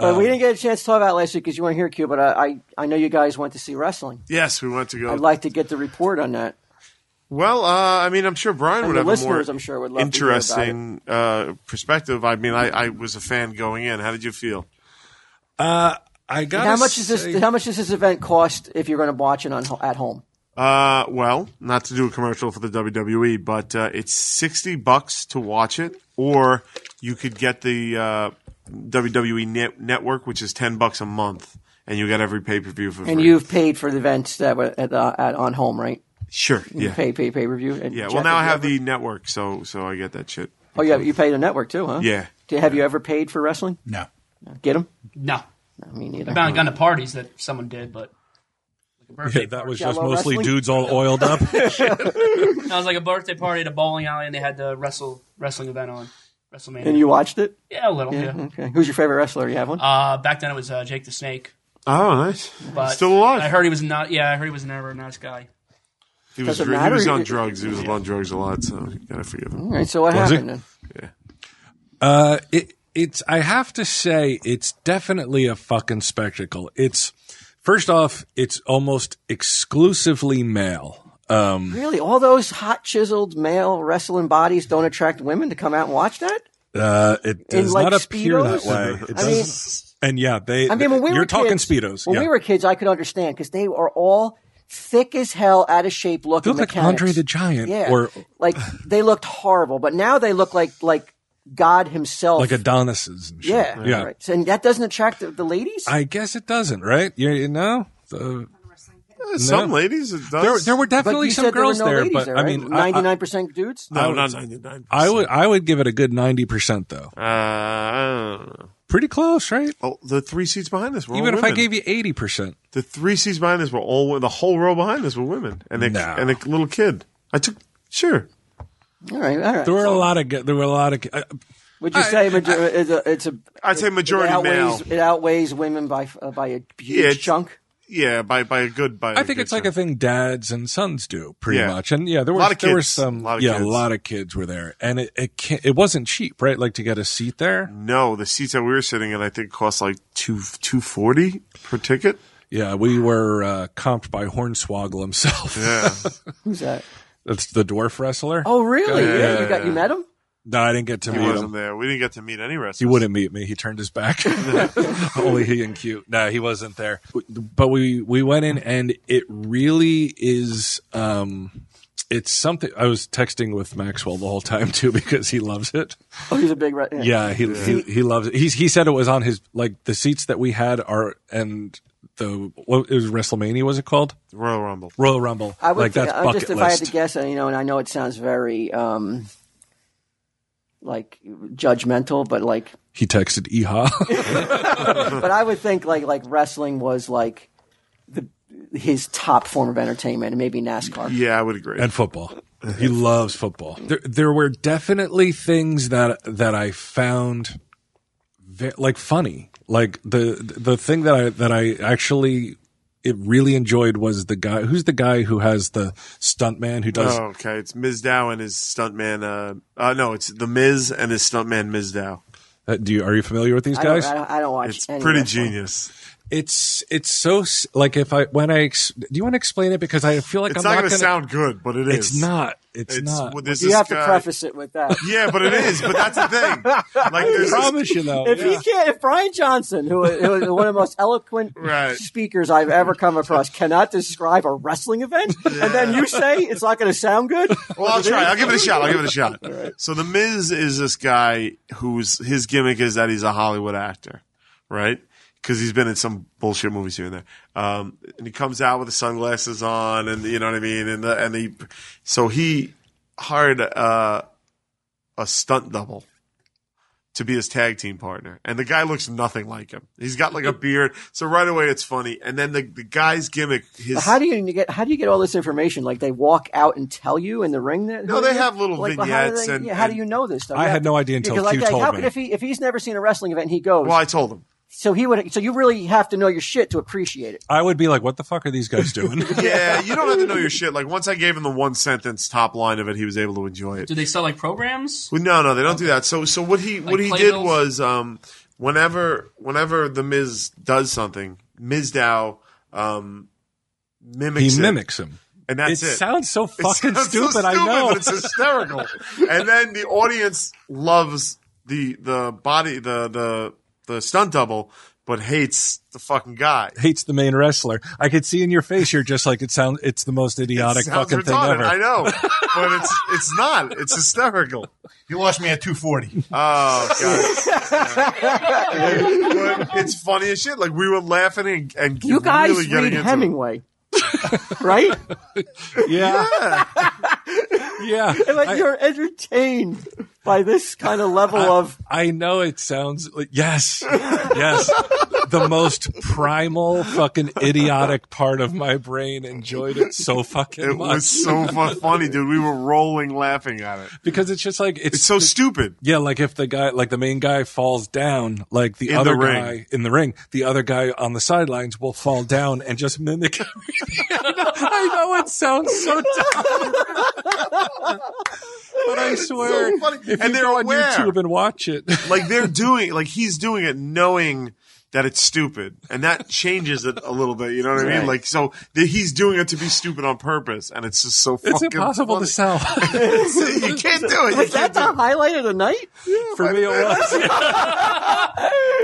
But we didn't get a chance to talk about it last week because you weren't here, Q. But I know you guys went to see wrestling. Yes, we went to go. I'd like to get the report on that. Well, I mean, I'm sure Brian would have a more I'm sure would love interesting perspective. I mean, I was a fan going in. How did you feel? How much does this event cost if you're going to watch it at home? Well, not to do a commercial for the WWE, but it's $60 to watch it, or you could get the WWE Network, which is $10 a month, and you get every pay-per-view for free. And you've paid for the events that were on home, right? Sure. You pay pay-per-view. Yeah. Well, now I have the network, so I get that shit. Oh, yeah, you pay the network too, huh? Yeah. Have you ever paid for wrestling? No. Get them? No. Me neither. I've gone to parties that someone did, but like a birthday that was Jello just mostly wrestling? dudes all oiled up. That was like a birthday party at a bowling alley, and they had the wrestling event on WrestleMania. And you watched it? Yeah, a little. Yeah. Okay. Who's your favorite wrestler? You have one? Back then it was Jake the Snake. Oh, nice. But Still alive. I heard he was not. Yeah, I heard he was never a nice guy. He was on drugs. He was on drugs a lot, so you gotta forgive him. All right. So what happened then? Yeah. It's. I have to say, it's definitely a fucking spectacle. It's first off, it's almost exclusively male. Really? All those hot, chiseled male wrestling bodies don't attract women to come out and watch that? It does like not appear Speedos? that way. It I mean, does. And yeah, when we you're were talking kids, Speedos. When we were kids, I could understand because they are all thick as hell, out of shape looking. They look like Andre the Giant. Yeah. Or like they looked horrible, but now they look like God himself. like Adonises and shit. Yeah. Yeah. Right. And that doesn't attract the ladies? I guess it doesn't, right? You know? Some ladies, it does. There were But definitely you some said girls there were no ladies but there, I right? mean, 99% dudes? No, not 99%. I would give it a good 90% though. I don't know. Pretty close, right? Oh, the 3 seats behind us were Even all if I women. gave you 80%. The 3 seats behind us were the whole row behind us were women, and No. and a little kid. Sure. All right. There were a lot of. Would you say I'd say majority male. It outweighs women by a huge chunk? Yeah, by a good. I think it's like a thing dads and sons do pretty Yeah. much, and yeah, there were some a lot of kids were there, and it wasn't cheap, right? Like to get a seat there. No, the seats that we were sitting in, I think, cost like $240 per ticket. Yeah, we were comped by Hornswoggle himself. Yeah, Who's that? That's the dwarf wrestler. Oh, really? Yeah. You met him? No, I didn't get to he meet wasn't him. there. We didn't get to meet any wrestlers. He wouldn't meet me. He turned his back. Only he and Q. No, he wasn't there. But we went in, and it really is. It's something. I was texting with Maxwell the whole time too because he loves it. Oh, he's a big Yeah, he loves it. He said it was on his the seats that we had are and. What it was WrestleMania? Was it called Royal Rumble? Royal Rumble. I would that's think, bucket just if list. I had to guess, and I know it sounds very like judgmental, but like he texted Eha. but I would think like wrestling was like his top form of entertainment, and maybe NASCAR. Yeah, I would agree. And football. He loves football. There were definitely things that I found like funny. Like the thing that I actually really enjoyed was the guy who has the stuntman who does. Oh, okay. It's Mizdow and his stuntman. No, it's the Miz and his stuntman Mizdow. Are you familiar with these guys? I don't watch. It's any pretty wrestling. Genius. It's so like do you want to explain it because I feel like It's I'm not going to sound good, but it is. It's not. It's not. You have to preface it with that. Yeah, but it is. But that's the thing. Like, I promise you though. If Brian Johnson, who is one of the most eloquent speakers I've ever come across, cannot describe a wrestling event, and then you say it's not going to sound good. Well, I'll try. I'll give it a shot. Right. So the Miz is this guy his gimmick is that he's a Hollywood actor, right? Because he's been in some bullshit movies here and there. And he comes out with the sunglasses on, and you know what I mean? So he hired a stunt double to be his tag team partner. And the guy looks nothing like him. He's got like a beard. So right away it's funny. And then the guy's gimmick, how do you get all this information? Like they walk out and tell you in the ring that? No, they have little vignettes. How do you know this stuff? I had no idea until Q told me. If he's never seen a wrestling event, he goes. Well, I told him. So you really have to know your shit to appreciate it. I would be like, what the fuck are these guys doing? Yeah, you don't have to know your shit. Like once I gave him the 1 sentence top line of it, he was able to enjoy it. Do they sell like programs? Well, no, they don't do that. So what he did was whenever the Miz does something, Mizdow mimics He mimics him. And that's it. Sounds so fucking stupid. So I know. But it's hysterical. And then the audience loves the stunt double, but hates the fucking guy. Hates the main wrestler. I could see in your face you're just like, it's the most idiotic fucking retarded, thing ever. I know. But it's not. It's hysterical. You lost me at 240. Oh, God. But it's funny as shit. Like, we were laughing and you guys really getting read into Hemingway. Right? Yeah. Yeah. And like you're entertained by this kind of level of. I know it sounds like, yes. The most primal fucking idiotic part of my brain enjoyed it so fucking much. It was so funny, dude. We were rolling laughing at it. Because it's just like, it's so stupid. Yeah. Like if the main guy falls down, like the other guy in the ring, the other guy on the sidelines will fall down and just mimic him. I know it sounds so dumb. But I swear, so if you go on YouTube and watch it, like he's doing it knowing that it's stupid, and that changes it a little bit. You know what I mean? Like, so he's doing it to be stupid on purpose, and it's just so fucking. It's impossible funny. to sell. You can't do it. Was that the highlight of the night? For me, it was.